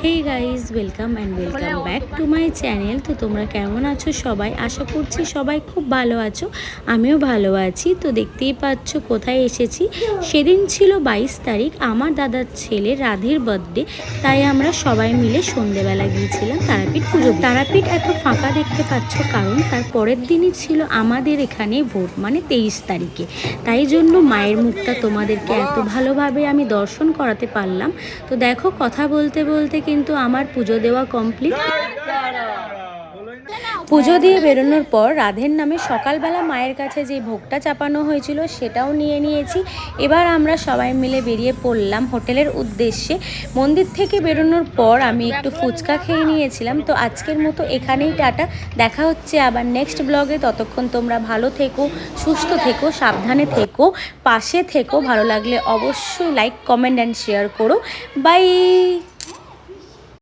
Hey guys, welcome and welcome back to my channel. তো তোমরা কেমন আছো সবাই? আশা করছি সবাই খুব ভালো আছো, আমিও ভালো আছি। তো দেখতেই পাচ্ছ কোথায় এসেছি। সেদিন ছিল 22 তারিখ, আমার দাদার ছেলে রাধের বার্থডে। তাই আমরা সবাই মিলে সন্ধেবেলা গিয়েছিলাম তারাপীঠ পুজো। তারাপীঠ এত ফাঁকা দেখতে পাচ্ছ কারণ তার পরের দিনই ছিল আমাদের এখানে ভোট, মানে 23 তারিখে। তাই জন্য মায়ের মুখটা তোমাদেরকে এত ভালোভাবে আমি দর্শন করাতে পারলাম। তো দেখো, কথা বলতে বলতে কিন্তু আমার পুজো দেওয়া কমপ্লিট। পুজো দিয়ে বেরোনোর পর রাধের নামে সকালবেলা মায়ের কাছে যে ভোগটা চাপানো হয়েছিল সেটাও নিয়ে নিয়েছি। এবার আমরা সবাই মিলে বেরিয়ে পড়লাম হোটেলের উদ্দেশ্যে। মন্দির থেকে বেরোনোর পর আমি একটু ফুচকা খেয়ে নিয়েছিলাম। তো আজকের মতো এখানেই টাটা, দেখা হচ্ছে আবার নেক্সট ব্লগে। ততক্ষণ তোমরা ভালো থেকো, সুস্থ থেকো, সাবধানে থেকো, পাশে থেকো। ভালো লাগলে অবশ্যই লাইক, কমেন্ট অ্যান্ড শেয়ার করো। বাই।